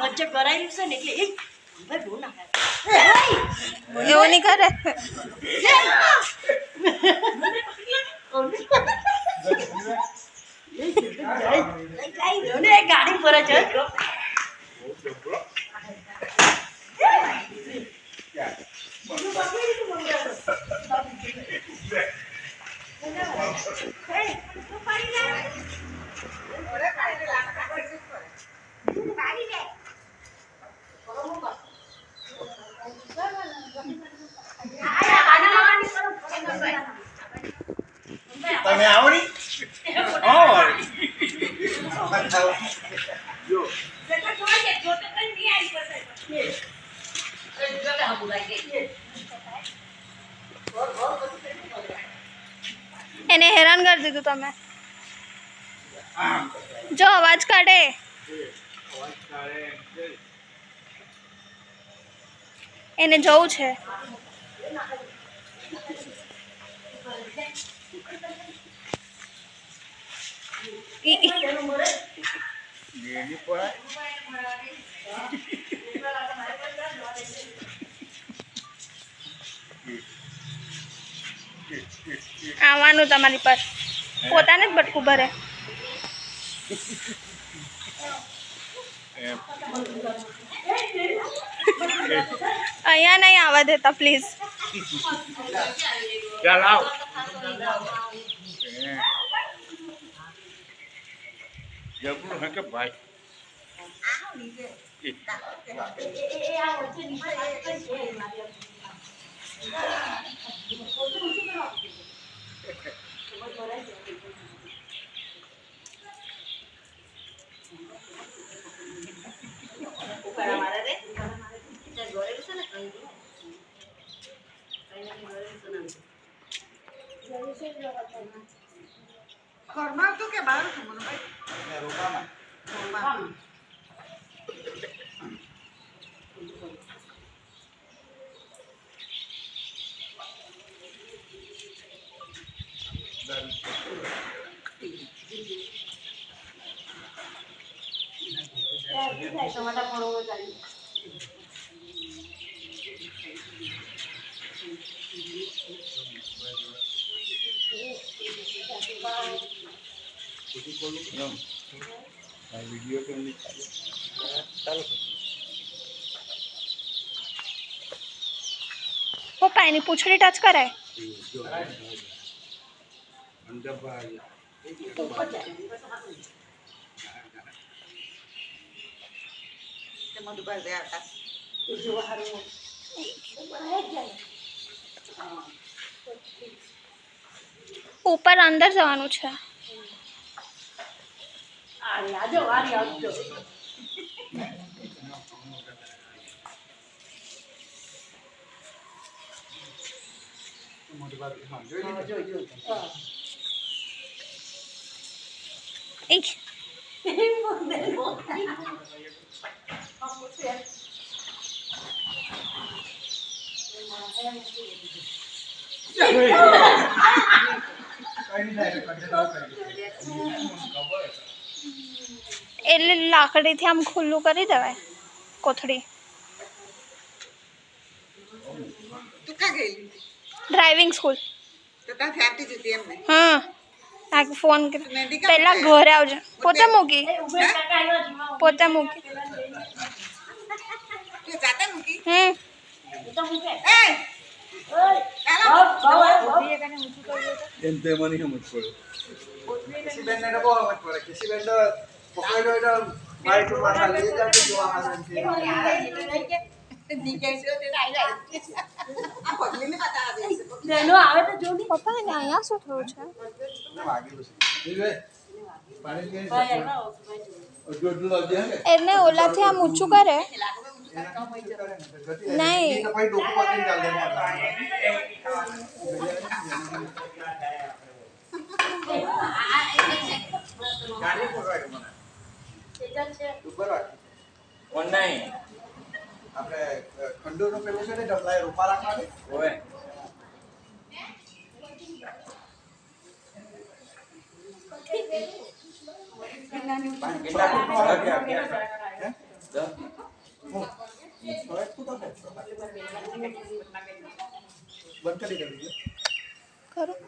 વચ્ચે કરાયું છે ને એટલે એક ભાઈ બહુ ના એવું નહીં કરે ગાડી પર જ તમે આવો ની જો એને હેરાન કરી દીધું તમે જો અવાજ કાઢે એને જવું છે આવવાનું તમારી પર પોતાને જ બટકું ભરે અહીંયા નહીં આવવા દેતા પ્લીઝ ચાલ આવ જબરું હે કે ભાઈ ઘરમાં તો કે બહાર છું મને ભાઈ રોકામાં ટમાટા ફોડવો ચાલી वीडियो के लिए चलो પપ્પા એની પૂંછડી ટચ કરાય ઉપર અંદર જવાનું છે એટલે લાકડીથી આમ ખુલ્લું કરી દેવાય કોથળી ડ્રાઇવિંગ સ્કૂલ હા આ ફોન પહેલા ઘરે આવજો પોતે મૂકી એનતે મની હમત પડે કિસી બેન ને બહુ હમત પડે કિસી બેન તો પકડો તો મારી તો પાછા લઈ જાતે જોવા આવે છે પપ્પા ને અહીંયા શું થયું છે એને ઓલાથી આમ ઊંચું કરે નહીં ઓનલાઈન આપણે ખંડોનો પેલો છે ને ડબલાય રૂપા રાખવાની ઓય કેટલા બંધ કરી દેવી ખરું